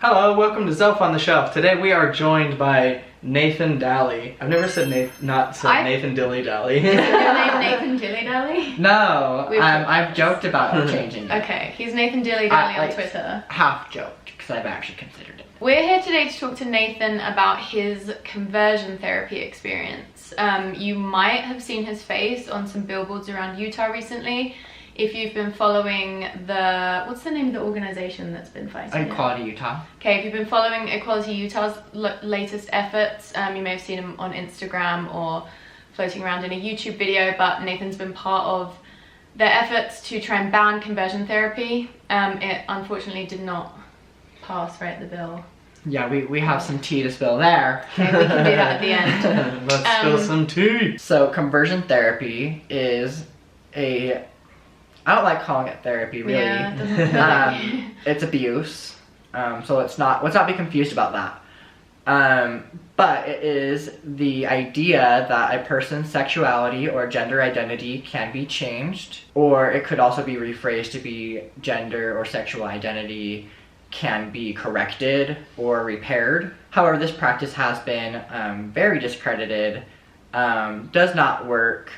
Hello, welcome to Zelf on the Shelf. Today we are joined by Nathan Daly. I've never said Nathan Dilly Dally. Is your name Nathan Dilly Dally? No, I've joked about changing it. Okay, he's Nathan Dilly Dally on Twitter. Half joked, because I've actually considered it. We're here today to talk to Nathan about his conversion therapy experience. You might have seen his face on some billboards around Utah recently. If you've been following what's the name of the organization that's been fighting Equality Utah. Okay, if you've been following Equality Utah's latest efforts, you may have seen him on Instagram or floating around in a YouTube video, but Nathan's been part of their efforts to try and ban conversion therapy. It unfortunately did not pass, right, the bill. Yeah, we have some tea to spill there. Okay, we can do that at the end. Let's spill some tea. So conversion therapy is I don't like calling it therapy, really. Yeah, it doesn't feel like it's abuse. So let's not be confused about that. But it is the idea that a person's sexuality or gender identity can be changed, or it could also be rephrased to be gender or sexual identity can be corrected or repaired. However, this practice has been very discredited. Does not work,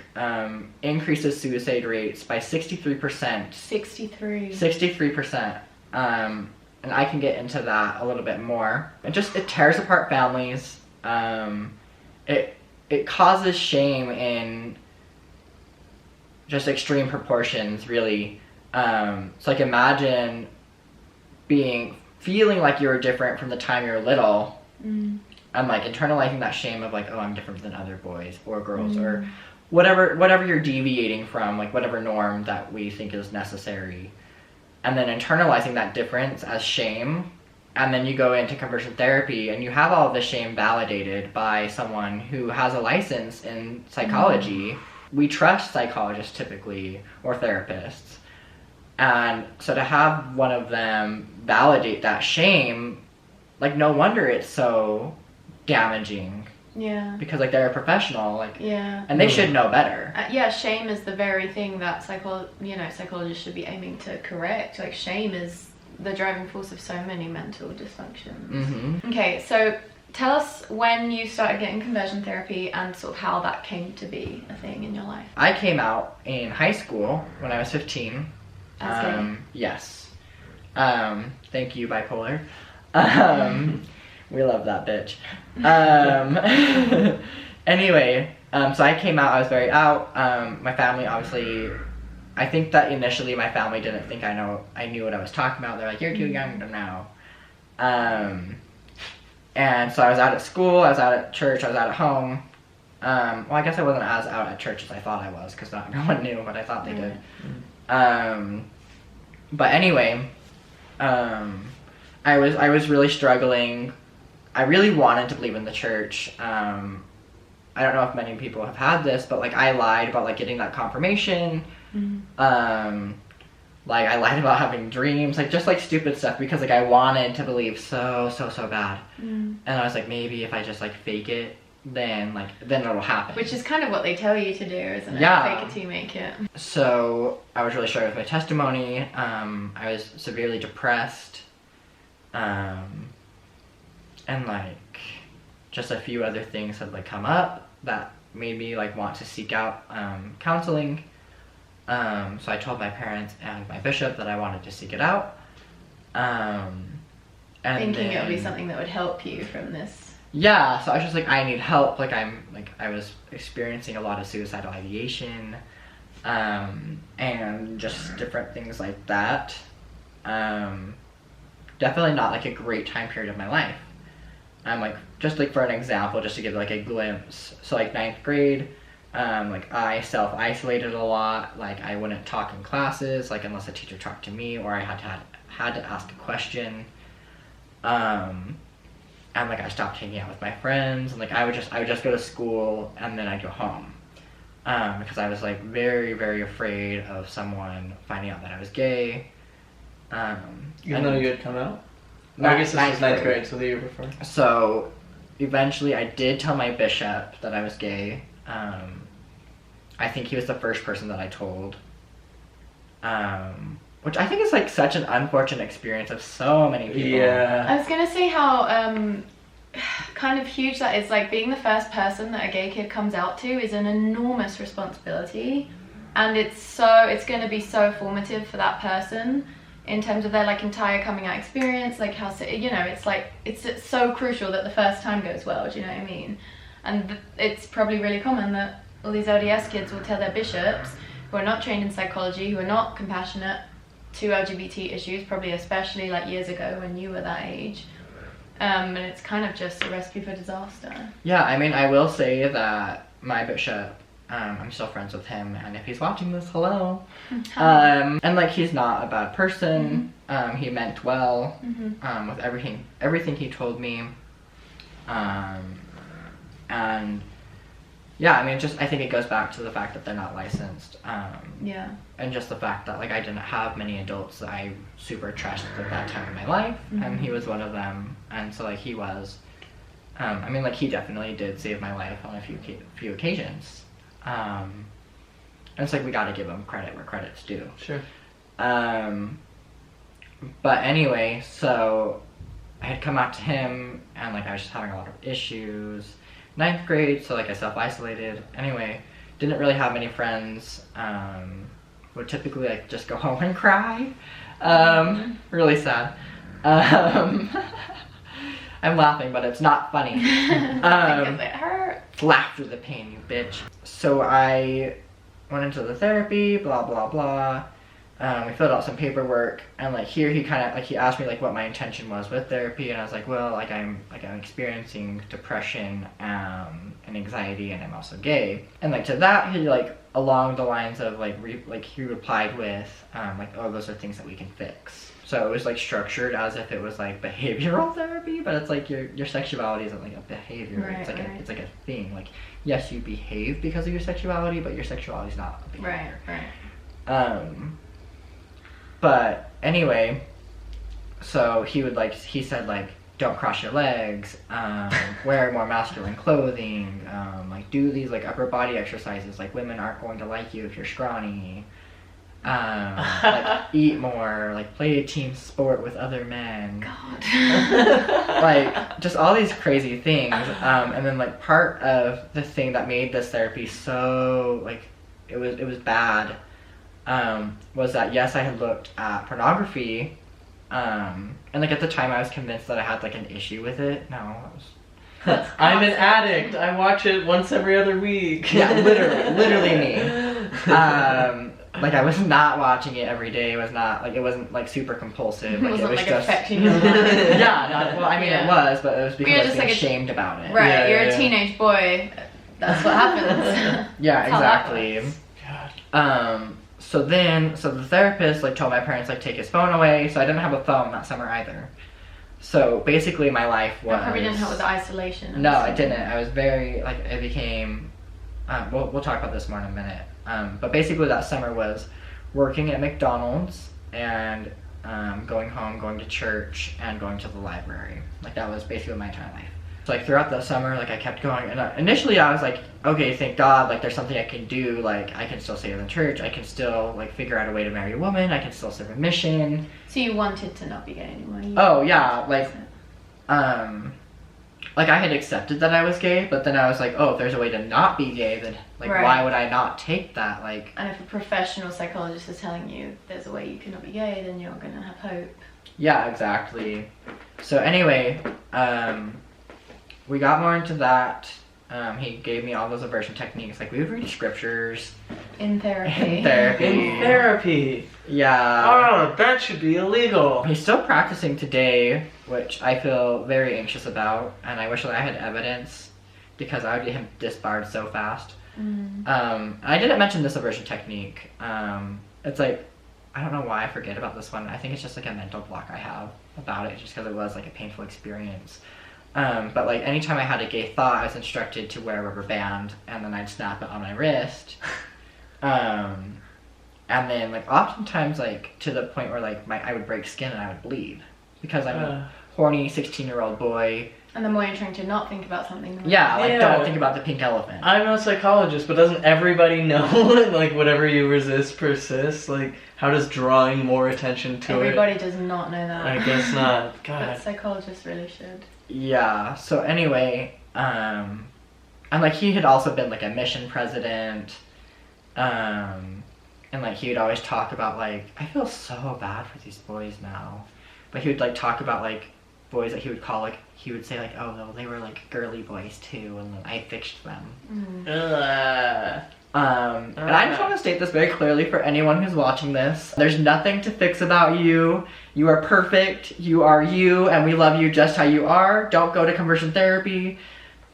increases suicide rates by 63%. 63%. And I can get into that a little bit more. It tears apart families. It causes shame in just extreme proportions, really. So like imagine feeling like you're different from the time you're little. And like internalizing that shame of like, oh, I'm different than other boys or girls or whatever you're deviating from, like whatever norm that we think is necessary. And then internalizing that difference as shame. And then you go into conversion therapy and you have all of the shame validated by someone who has a license in psychology. We trust psychologists typically, or therapists. And so to have one of them validate that shame, like no wonder it's so damaging. Yeah. Because like they're a professional, like and they should know better. Shame is the very thing that psychologists should be aiming to correct. Like shame is the driving force of so many mental dysfunctions. Okay, so tell us when you started getting conversion therapy and sort of how that came to be a thing in your life. I came out in high school when I was 15. As gay? Yes. Thank you, bipolar. We love that bitch. Anyway, so I came out, I was very out. My family, obviously, I think that initially my family didn't think I knew what I was talking about. They're like, you're too young to know. And so I was out at school, I was out at church, I was out at home. Well, I guess I wasn't as out at church as I thought I was, because not everyone knew, but I thought they did. But anyway, I was really struggling. I really wanted to believe in the church. I don't know if many people have had this, but like I lied about like getting that confirmation. Like I lied about having dreams, like just like stupid stuff because like I wanted to believe so bad. And I was like, maybe if I just like fake it, then it'll happen. Which is kind of what they tell you to do, isn't it? Yeah. Fake it till you make it. So I was really struggling with my testimony. I was severely depressed. And like just a few other things had like come up that made me like want to seek out counseling. So I told my parents and my bishop that I wanted to seek it out. And thinking it would be something that would help you from this. Yeah, so I was just like, I need help. Like I was experiencing a lot of suicidal ideation, and just different things like that. Definitely not like a great time period of my life. Like just like for an example, just to give like a glimpse. So like 9th grade, like I self-isolated a lot. Like I wouldn't talk in classes, like unless a teacher talked to me or I had to ask a question. And like I stopped hanging out with my friends, and like I would just go to school and then I'd go home. Because I was like very, very afraid of someone finding out that I was gay. Even though you had come out? No, I guess this was 9th grade, so the year before. So eventually I did tell my bishop that I was gay. I think he was the first person that I told. which I think is like such an unfortunate experience of so many people. Yeah. I was gonna say how kind of huge that is. Like being the first person that a gay kid comes out to is an enormous responsibility, and it's gonna be so formative for that person in terms of their like entire coming out experience. Like how, you know, it's like it's so crucial that the first time goes well. Do you know what I mean? And it's probably really common that all these LDS kids will tell their bishops, who are not trained in psychology, who are not compassionate to LGBT issues, probably especially like years ago when you were that age. And it's kind of just a recipe for disaster. Yeah, I mean, I will say that my bishop, I'm still friends with him, and if he's watching this, hello. And like, he's not a bad person. He meant well with everything he told me. And yeah, I mean, I think it goes back to the fact that they're not licensed. Yeah. And just the fact that like I didn't have many adults that I super trusted at that time in my life, and he was one of them. And so like he was, I mean, like he definitely did save my life on a few occasions. And it's like we got to give him credit where credit's due. Sure. But anyway, so I had come out to him, and like I was just having a lot of issues. 9th grade, so like I self-isolated. Anyway, didn't really have many friends. Would typically like just go home and cry. Really sad. I'm laughing, but it's not funny. Because it hurts. Laugh through the pain, you bitch. So I went into the therapy, blah blah blah. We filled out some paperwork, and like here he kind of like he asked me like what my intention was with therapy, and I was like, well, like I'm experiencing depression and anxiety, and I'm also gay. And like to that he like along the lines of like he replied with like, oh, those are things that we can fix. So it was like structured as if it was like behavioral therapy, but it's like your sexuality isn't like a behavior. Right, it's like right. it's like a thing. Like yes, you behave because of your sexuality, but your sexuality is not a behavior. Right. But anyway, so he said like, don't cross your legs, wear more masculine clothing, like do these like upper body exercises, like women aren't going to like you if you're scrawny, like eat more, like play a team sport with other men. God. Like just all these crazy things. And then like part of the thing that made this therapy so like it was bad was that yes, I had looked at pornography, and like at the time I was convinced that I had like an issue with it. No, I was. I'm an addict. I watch it once every other week. Yeah, literally me. Like I was not watching it every day. It wasn't like super compulsive. Like It wasn't like just affecting your life. yeah. Well, I mean Yeah. it was, but it was because You're I was just being like shamed about it. Right, Yeah, you're yeah. a teenage boy. That's what happens. Yeah, That's how that exactly. works. God. So the therapist like told my parents like take his phone away, so I didn't have a phone that summer either. So basically my life was. That probably didn't help with the isolation. and No, stuff. I didn't. I was very like it became. We'll talk about this more in a minute. But basically that summer was working at McDonald's and going home, going to church, and going to the library. Like that was basically my entire life. So like throughout the summer, like I kept going, and initially I was like, okay, thank God, like there's something I can do. Like I can still stay in the church. I can still like figure out a way to marry a woman. I can still serve a mission. So you wanted to not be gay anymore? Oh yeah, like I had accepted that I was gay, but then I was like, oh, if there's a way to not be gay, then like Right. why would I not take that? Like And if a professional psychologist is telling you there's a way you cannot be gay, then you're gonna have hope. yeah, exactly. So anyway, we got more into that. He gave me all those aversion techniques. Like we would read scriptures. In therapy. In therapy. In therapy. Yeah. Oh, that should be illegal. He's still practicing today, which I feel very anxious about, and I wish that I had evidence because I would get him disbarred so fast. I didn't mention this aversion technique. It's like, I don't know why I forget about this one. I think it's just like a mental block I have about it, just because it was like a painful experience. But like anytime I had a gay thought, I was instructed to wear a rubber band, and then I'd snap it on my wrist. And then like oftentimes like to the point where like I would break skin and I would bleed because I'm a horny 16-year-old boy And the more you're trying to not think about something, the more don't think about the pink elephant. I'm a psychologist, but doesn't everybody know, like, whatever you resist persists? Like, how does drawing more attention to Everybody does not know that. I guess not. God. But psychologists really should. Yeah, so anyway, and like he had also been like a mission president, and like he would always talk about like, I feel so bad for these boys now, but he would like talk about like boys that he would call like, he would say like, oh no, they were like girly boys too, and then I fixed them. And I just want to state this very clearly for anyone who's watching this. There's nothing to fix about you. You are perfect. You are you, and we love you just how you are. Don't go to conversion therapy,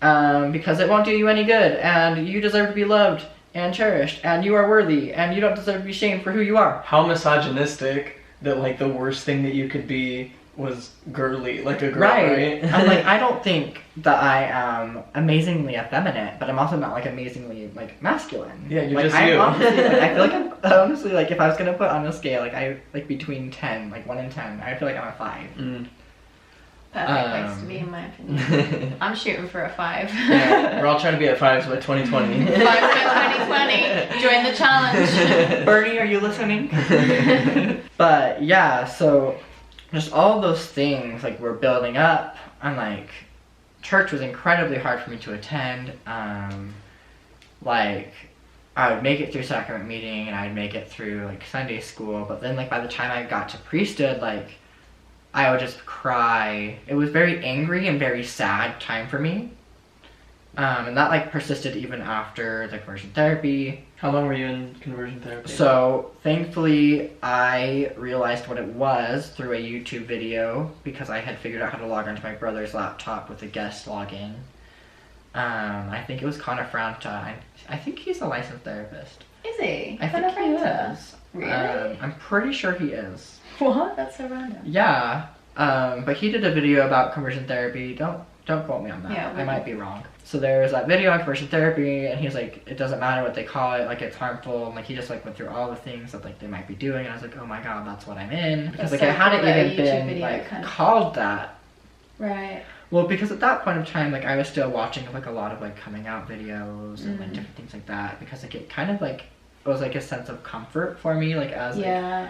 because it won't do you any good, and you deserve to be loved and cherished, and you are worthy, and you don't deserve to be shamed for who you are. How misogynistic that like the worst thing that you could be was girly, like a girl, right? I'm like, I don't think that I am amazingly effeminate, but I'm also not like amazingly like masculine. Yeah, you're like, just you. Honestly, like, I feel like I'm honestly like, if I was gonna put on a scale, like I like between 10, like 1 and 10, I feel like I'm a 5. Perfect place to be, in my opinion. I'm shooting for a 5. Yeah, we're all trying to be at 5s by 2020. 5 by 2020. Join the challenge. Bernie, are you listening? But yeah, so just all those things like were building up, and like church was incredibly hard for me to attend. Like I would make it through sacrament meeting, and I'd make it through like Sunday school, but then like by the time I got to priesthood, like I would just cry. It was very angry and very sad time for me. And that like persisted even after the conversion therapy. How long were you in conversion therapy? So thankfully I realized what it was through a YouTube video, because I had figured out how to log onto my brother's laptop with a guest login. I think it was Connor Franta. I think he's a licensed therapist. Is he? I think he is. Really? I'm pretty sure he is. What? That's so random. Yeah. But he did a video about conversion therapy. Don't quote me on that. Yeah, I might be wrong. So there was that video on conversion therapy, and he's like, it doesn't matter what they call it, like it's harmful, and like he just like went through all the things that like they might be doing, and I was like, oh my god, that's what I'm in, because That's like so it hadn't cool that a even YouTube been video like kind of- called that. Right. Well, because at that point of time, like I was still watching like a lot of like coming out videos and like different things like that, because like it kind of like it was like a sense of comfort for me, like as like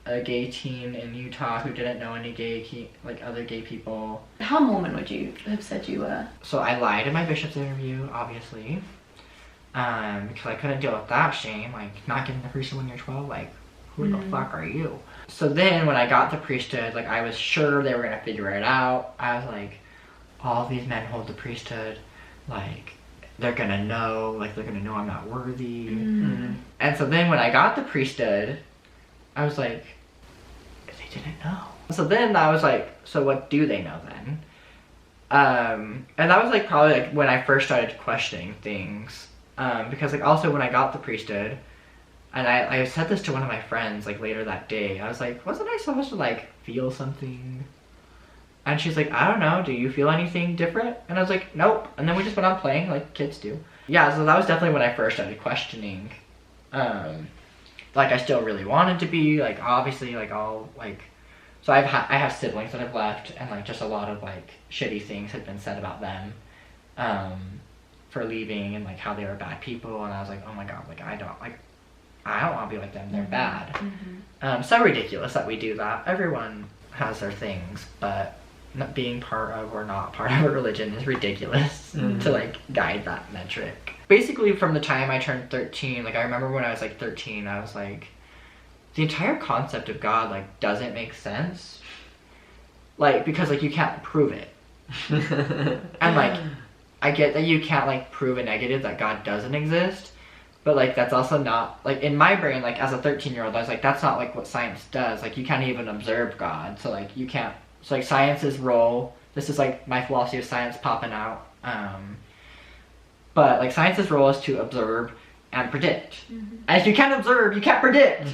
a gay teen in Utah who didn't know any other gay people. How Mormon would you have said you were? So I lied in my bishop's interview, obviously, because I couldn't deal with that shame, like not getting the priesthood when you're 12, like who the fuck are you? So then when I got the priesthood, like I was sure they were gonna figure it out. I was like, all these men hold the priesthood, like they're gonna know I'm not worthy. And so then when I got the priesthood, I was like, they didn't know. So then I was like, so what do they know then? And that was like probably like when I first started questioning things. Because like also when I got the priesthood, and I said this to one of my friends like later that day, I was like, wasn't I supposed to like feel something? And she's like, I don't know, do you feel anything different? And I was like, nope. And then we just went on playing like kids do. Yeah, so that was definitely when I first started questioning. Like I still really wanted to be, like obviously like all like, so I have siblings that have left, and like just a lot of like shitty things had been said about them for leaving, and like how they were bad people, and I was like, oh my god, like I don't want to be like them, they're bad. So ridiculous that we do that. Everyone has their things, but not being part of or not part of a religion is ridiculous to like guide that metric. Basically from the time I turned 13, like I remember when I was like 13, I was like, the entire concept of God like doesn't make sense, like because like you can't prove it. And like I get that you can't like prove a negative that God doesn't exist, but like that's also not like in my brain, like as a 13-year-old I was like, that's not like what science does, like you can't even observe God, so like you can't, so like science's role, this is like my philosophy of science popping out, but like science's role is to observe and predict. And if you can't observe, you can't predict.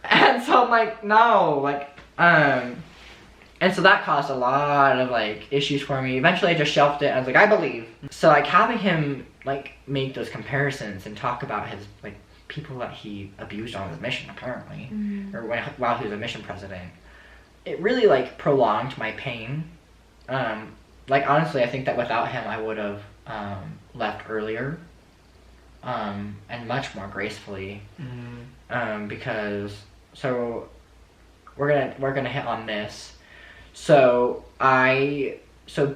And so I'm like, no, like and so that caused a lot of like issues for me. Eventually I just shelved it and I was like, I believe. So like having him like make those comparisons and talk about his like people that he abused on his mission apparently, or while he was a mission president, it really like prolonged my pain. like, honestly, I think that without him, I would have left earlier, and much more gracefully, because, so we're gonna hit on this. So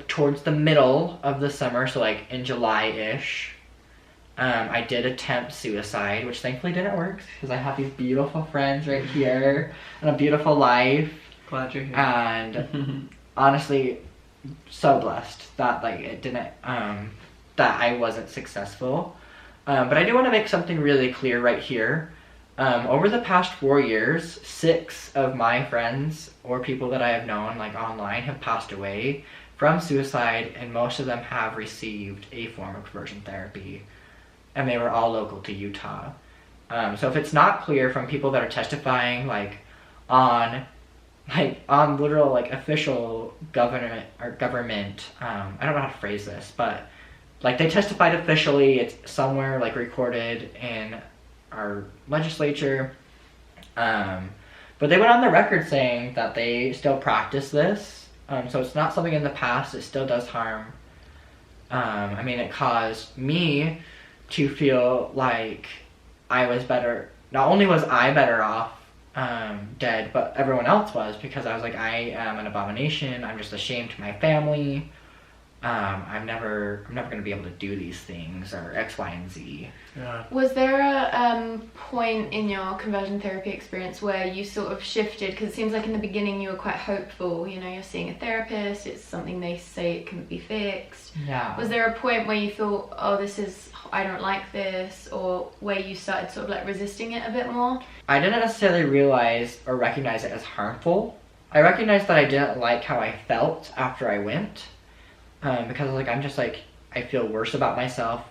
towards the middle of the summer, so like in July-ish, I did attempt suicide, which thankfully didn't work because I have these beautiful friends right here and a beautiful life. Glad you're here. And honestly, so blessed that like it didn't, that I wasn't successful. But I do want to make something really clear right here. Over the past 4 years, 6 of my friends or people that I have known like online have passed away from suicide, and most of them have received a form of conversion therapy, and they were all local to Utah. So if it's not clear from people that are testifying on literal like official government, I don't know how to phrase this, but like they testified officially, it's somewhere like recorded in our legislature, but they went on the record saying that they still practice this, so it's not something in the past, it still does harm. I mean, it caused me to feel like I was better, not only was I better off dead, but everyone else was, because I was like, I am an abomination, I'm just a shame to my family, I'm never going to be able to do these things, or X, Y, and Z. Yeah. Was there a point in your conversion therapy experience where you sort of shifted? Because it seems like in the beginning you were quite hopeful, you know, you're seeing a therapist, it's something they say it can be fixed. Yeah. Was there a point where you thought, oh, I don't like this, or where you started sort of like resisting it a bit more? I didn't necessarily realize or recognize it as harmful. I recognized that I didn't like how I felt after I went. Because like I'm just like, I feel worse about myself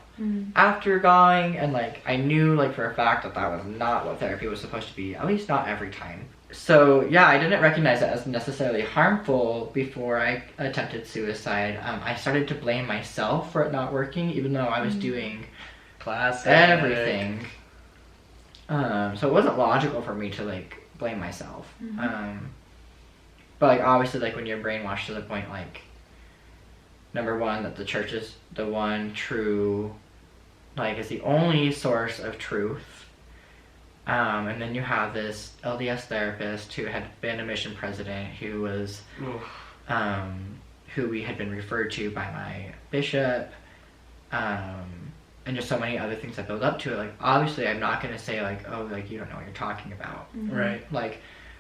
after going, and like I knew like for a fact that that was not what therapy was supposed to be, at least not every time. So yeah, I didn't recognize it as necessarily harmful before I attempted suicide. I started to blame myself for it not working, even though I was doing everything. So it wasn't logical for me to like blame myself. But like obviously like when you're brainwashed to the point like, number one, that the church is the one true, like, is the only source of truth. And then you have this LDS therapist who had been a mission president, who was, who we had been referred to by my bishop, and just so many other things that build up to it. Like, obviously, I'm not going to say, like, oh, like, you don't know what you're talking about. Right. Like,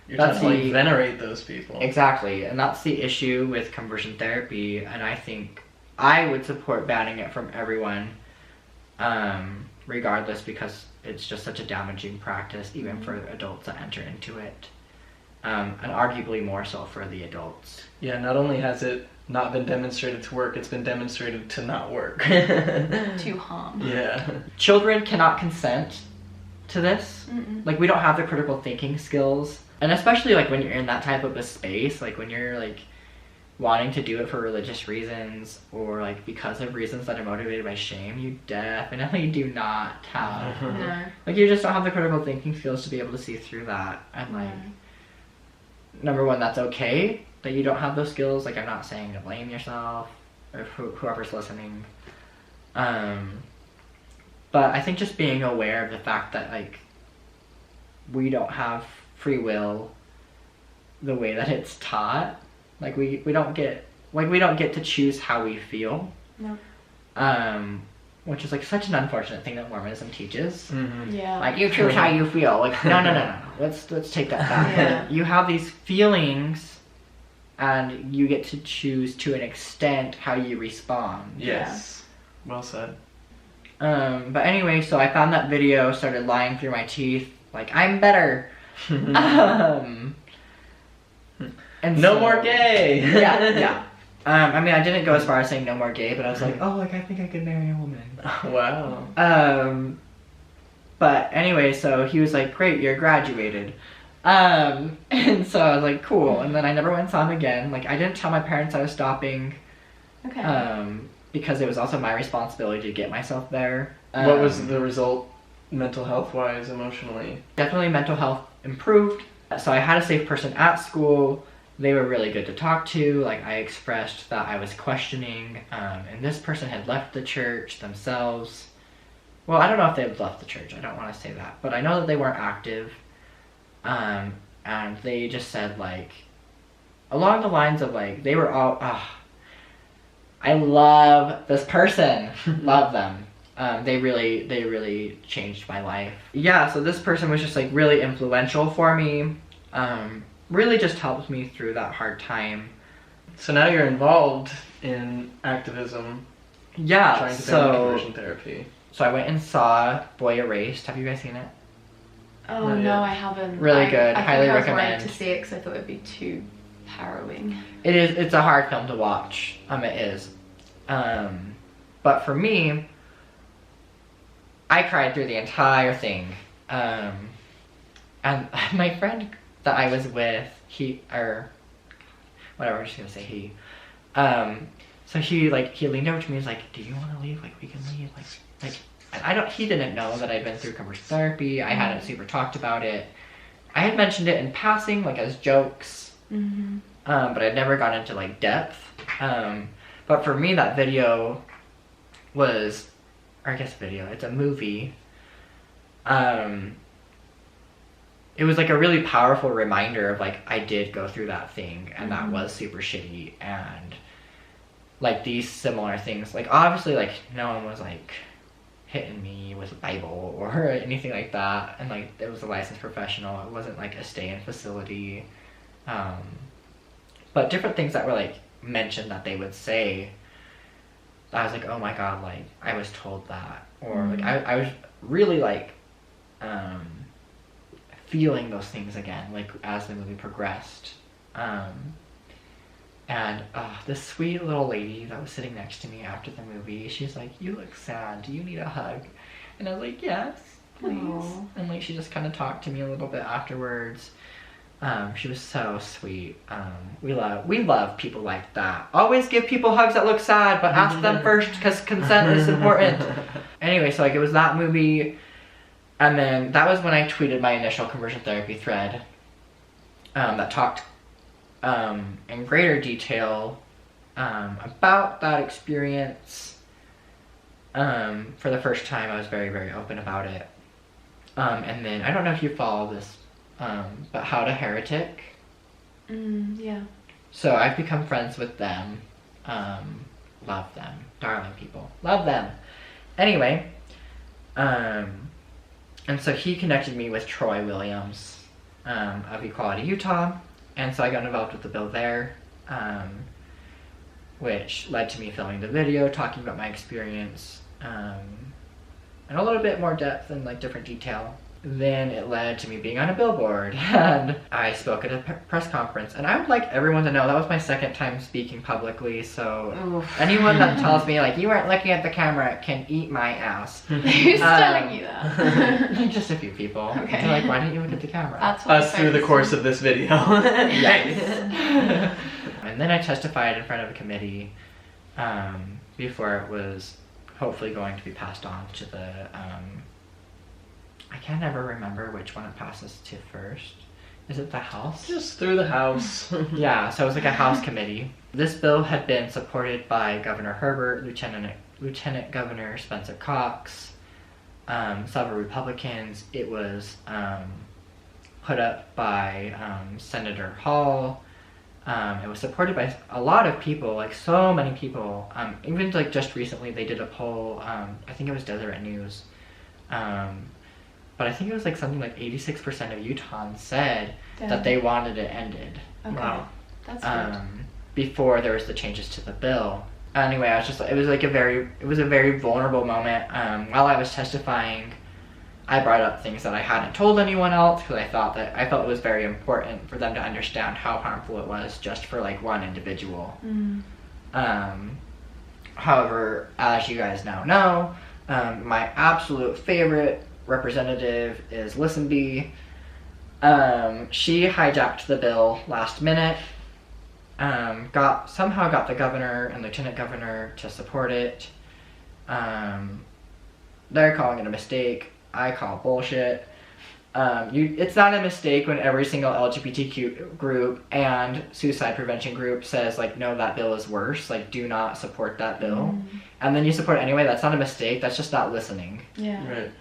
you're trying to like venerate those people. Exactly, and that's the issue with conversion therapy, and I think I would support banning it from everyone, regardless, because it's just such a damaging practice, even for adults that enter into it, and arguably more so for the adults. Yeah, not only has it not been demonstrated to work, it's been demonstrated to not work. To harm. Yeah. Children cannot consent to this. Like, we don't have the critical thinking skills. And especially, like, when you're in that type of a space, like, when you're, like, wanting to do it for religious reasons or, like, because of reasons that are motivated by shame, you definitely do not have. No. Like, you just don't have the critical thinking skills to be able to see through that. And, like, number one, that's okay that you don't have those skills. Like, I'm not saying to blame yourself or whoever's listening. But I think just being aware of the fact that, like, we don't have free will the way that it's taught. Like we don't get to choose how we feel. No. Which is like such an unfortunate thing that Mormonism teaches. Yeah. Like, you choose how you feel. Like, no. Let's take that back. Yeah. You have these feelings and you get to choose to an extent how you respond. Yes. Yeah. Well said. But anyway, so I found that video, started lying through my teeth, like, I'm better. And no more gay. Yeah. I mean, I didn't go as far as saying no more gay, but I was like, oh, like, I think I could marry a woman. Wow. But anyway, so he was like, great, you're graduated. And so I was like, cool. And then I never went and saw him again. Like, I didn't tell my parents I was stopping. Okay. Because it was also my responsibility to get myself there. What was the result, mental health-wise, emotionally? Definitely mental health improved. So I had a safe person at school. they were really good to talk to. Like, I expressed that I was questioning, and this person had left the church themselves. Well, I don't know if they had left the church. I don't want to say that. But I know that they weren't active. And they just said, like, along the lines of, like, they were all, I love this person. Love them. They really changed my life. Yeah, so this person was just, like, really influential for me. Really just helped me through that hard time. So now you're involved in activism. Yeah, Trying to ban conversion therapy. So I went and saw Boy Erased. Have you guys seen it? Oh, Not no, yet. I haven't. Really good. I Highly think I was recommend. worried to see it because I thought it would be too harrowing. It's a hard film to watch. It is. But for me, I cried through the entire thing. And my friend that I was with, I'm just gonna say he. So he leaned over to me and was like, do you want to leave? Like, we can leave. He didn't know that I'd been through conversion therapy. I hadn't super talked about it. I had mentioned it in passing, like, as jokes. Mm-hmm. But I'd never gone into, like, depth. But for me, that video was, or I guess video, it's a movie. It was, like, a really powerful reminder of, like, I did go through that thing, and that was super shitty, and, like, these similar things, like, obviously, like, no one was, like, hitting me with a Bible or anything like that, and, like, it was a licensed professional. It wasn't, like, a stay-in facility. But different things that were, like, mentioned that they would say, I was like, oh my god, like, I was told that. Or, like, I was really, like, feeling those things again, like, as the movie progressed. And this sweet little lady that was sitting next to me after the movie, she's like, you look sad, do you need a hug? And I was like, yes, please. Aww. And, like, she just kind of talked to me a little bit afterwards. She was so sweet. We love people like that. Always give people hugs that look sad, but ask them first, because consent is important. Anyway, so, like, it was that movie, and then that was when I tweeted my initial conversion therapy thread that talked in greater detail about that experience. For the first time, I was very, very open about it. And then, I don't know if you follow this, but How to Heretic. Yeah. So I've become friends with them. Love them. Darling people. Love them. Anyway, and so he connected me with Troy Williams of Equality Utah. And so I got involved with the bill there, which led to me filming the video, talking about my experience, in a little bit more depth and, like, different detail. Then it led to me being on a billboard, and I spoke at a press conference. And I would like everyone to know that was my second time speaking publicly, so anyone that tells me, like, you weren't looking at the camera can eat my ass. Who's telling you that? Just a few people. Okay. They're like, why didn't you look at the camera? That's what Us through the course of this video. Yes. And then I testified in front of a committee before it was hopefully going to be passed on to the, I can never remember which one it passes to first. Is it the House? Just through the House. Yeah, so it was like a House committee. This bill had been supported by Governor Herbert, Lieutenant Governor Spencer Cox, several Republicans. It was put up by Senator Hall. It was supported by a lot of people, like so many people. Even, like, just recently they did a poll, I think it was Deseret News. But I think it was, like, something like 86% of Utahns said that they wanted it ended. Okay. Wow. That's good. Before there was the changes to the bill. Anyway, I was just, it was a very vulnerable moment. While I was testifying, I brought up things that I hadn't told anyone else, because I felt it was very important for them to understand how harmful it was just for, like, one individual. However, as you guys now know, my absolute favorite representative is Listenbee. She hijacked the bill last minute, somehow got the governor and lieutenant governor to support it. They're calling it a mistake. I call bullshit. It's not a mistake when every single LGBTQ group and suicide prevention group says, like, no, that bill is worse. Like, do not support that bill. And then you support it anyway. That's not a mistake. That's just not listening. Yeah. Right.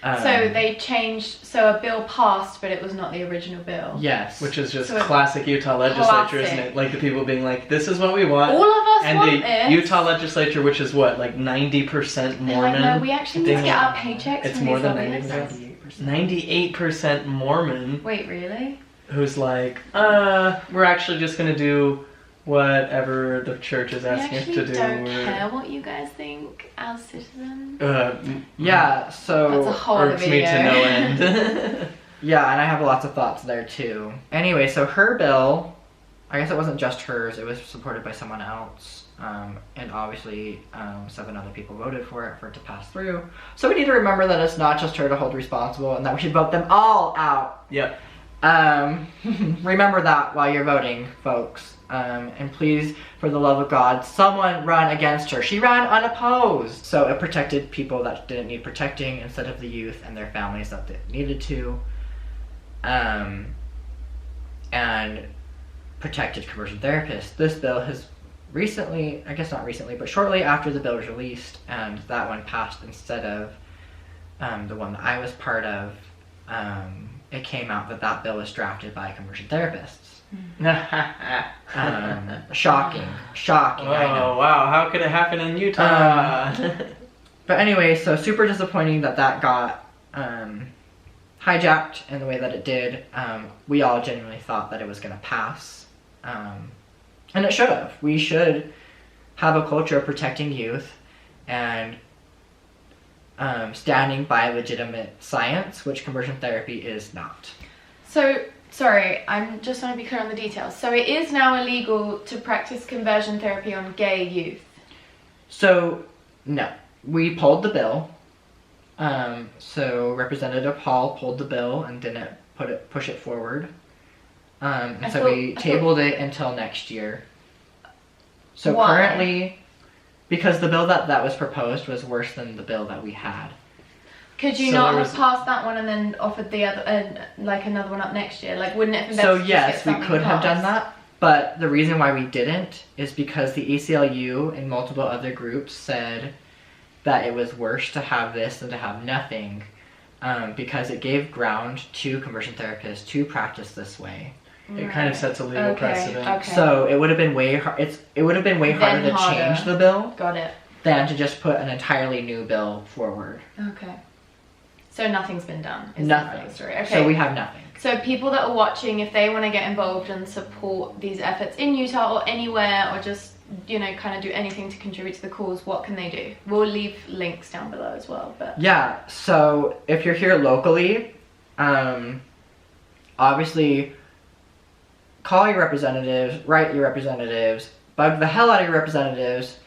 So they changed, so a bill passed, but it was not the original bill. Yes. Which is just So classic Utah legislature, isn't classic. it? Like the people being like, this is what we want. All of us and want the this. Utah legislature, which is what, like 90% They're Mormon? like, no, we actually need to get our paychecks It's from more these than lobbyists. 98% Mormon. Wait, really? Who's like, we're actually just gonna do whatever the church is We asking us actually to do. don't care what you guys think as citizens. Yeah, so... That's a whole other irks me video. to no end. Yeah, and I have lots of thoughts there too. Anyway, so her bill, I guess it wasn't just hers, it was supported by someone else. And obviously 7 other people voted for it to pass through. So we need to remember that it's not just her to hold responsible and that we should vote them all out. Yep. Remember that while you're voting, folks. And please, for the love of God, someone run against her. She ran unopposed. So it protected people that didn't need protecting instead of the youth and their families that needed to. And protected conversion therapists. This bill has recently, I guess not recently, but shortly after the bill was released, and that one passed instead of the one that I was part of, it came out that bill was drafted by conversion therapists. Shocking, Oh, I know. wow, how could it happen in Utah? But anyway, so super disappointing that got hijacked in the way that it did. We all genuinely thought that it was going to pass. And it should have. We should have a culture of protecting youth and standing by legitimate science, which conversion therapy is not. So, sorry, I'm just want to be clear on the details. So it is now illegal to practice conversion therapy on gay youth? So, no. We pulled the bill. So Representative Hall pulled the bill and didn't push it forward. And so we tabled it until next year. So Why? currently, because the bill that was proposed was worse than the bill that we had. Could you So not there have was- passed that one and then offered the other, like another one up next year? Like, wouldn't it have been better So to just yes, get we something could have done passed? that, but the reason why we didn't is because the ACLU and multiple other groups said that it was worse to have this than to have nothing, because it gave ground to conversion therapists to practice this way. It kind of sets a legal precedent. Okay. So it would have been way it would have been way harder Then to harder. change the bill Got it. than to just put an entirely new bill forward. Okay. So nothing's been done. Is Nothing. The story. Okay. So we have nothing. So people that are watching, if they want to get involved and support these efforts in Utah or anywhere, or just, you know, kind of do anything to contribute to the cause, what can they do? We'll leave links down below as well. But Yeah, so if you're here locally, obviously call your representatives, write your representatives, bug the hell out of your representatives,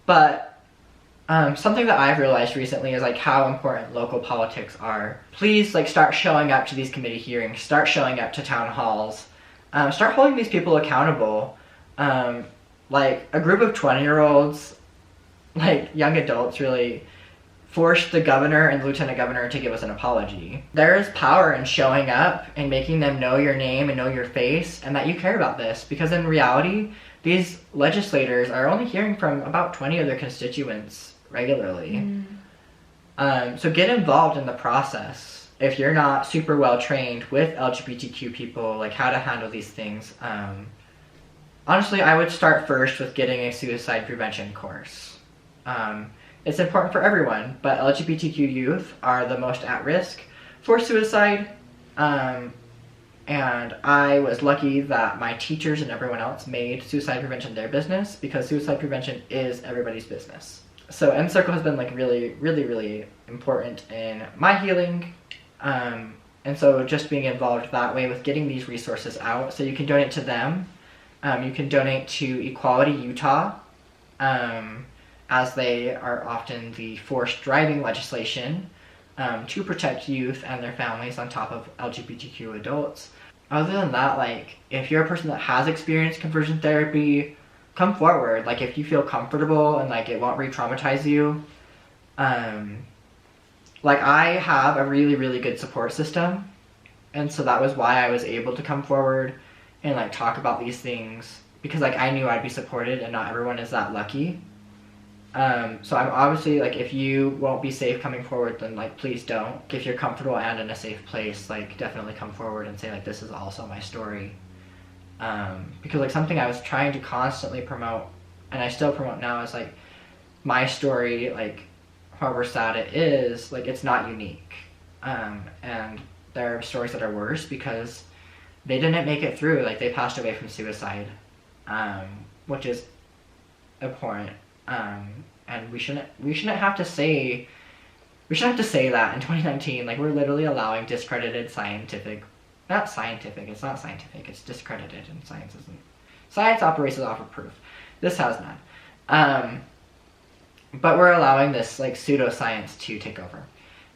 but something that I've realized recently is like how important local politics are. Please like start showing up to these committee hearings, start showing up to town halls, start holding these people accountable. Like a group of 20-year-olds, like young adults really forced the governor and lieutenant governor to give us an apology. There is power in showing up and making them know your name and know your face and that you care about this, because in reality, these legislators are only hearing from about 20 of their constituents regularly. So get involved in the process. If you're not super well trained with LGBTQ people, like how to handle these things, honestly, I would start first with getting a suicide prevention course. It's important for everyone, but LGBTQ youth are the most at risk for suicide. And I was lucky that my teachers and everyone else made suicide prevention their business, because suicide prevention is everybody's business. So M-Circle has been like really, really, really important in my healing. And so just being involved that way with getting these resources out, so you can donate to them. You can donate to Equality Utah, as they are often the forced driving legislation to protect youth and their families on top of LGBTQ adults. Other than that, like, if you're a person that has experienced conversion therapy, come forward. Like, if you feel comfortable and like it won't re-traumatize you, like I have a really, really good support system. And so that was why I was able to come forward and like talk about these things, because like I knew I'd be supported, and not everyone is that lucky. So I'm obviously like, if you won't be safe coming forward, then like please don't. If you're comfortable and in a safe place, like definitely come forward and say like, this is also my story. Because like something I was trying to constantly promote, and I still promote now, is like my story, like however sad it is, like it's not unique. And there are stories that are worse because they didn't make it through, like they passed away from suicide, which is abhorrent. And we shouldn't have to say that in 2019. Like, we're literally allowing discredited it's not scientific, it's discredited, and science operates off of proof. This has none. But we're allowing this like pseudoscience to take over.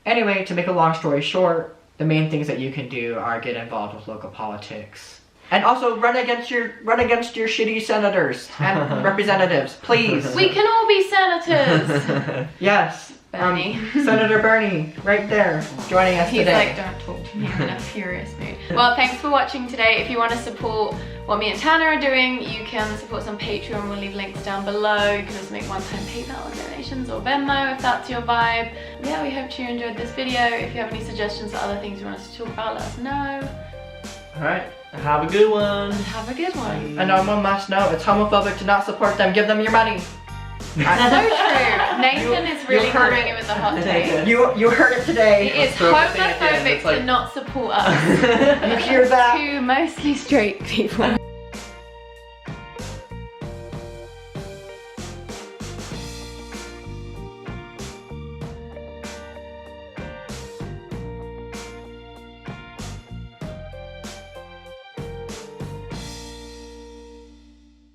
Anyway, to make a long story short, the main things that you can do are get involved with local politics. And also run against your shitty senators and representatives, please. We can all be senators. Yes. Bernie. Senator Bernie, right there, joining us He's today. like, don't talk to me, I'm in a furious mood. Well, thanks for watching today. If you want to support what me and Tanner are doing, you can support us on Patreon. We'll leave links down below. You can also make one-time PayPal donations or Venmo if that's your vibe. Yeah, we hope you enjoyed this video. If you have any suggestions for other things you want us to talk about, let us know. Alright, have a good one. Have a good one. And on one last note, it's homophobic to not support them. Give them your money. So true. Nathan is really coming in with the hot take. You heard it today. It is throw the thing at the end. homophobic It's like- to not support us. You hear that? Two mostly straight people.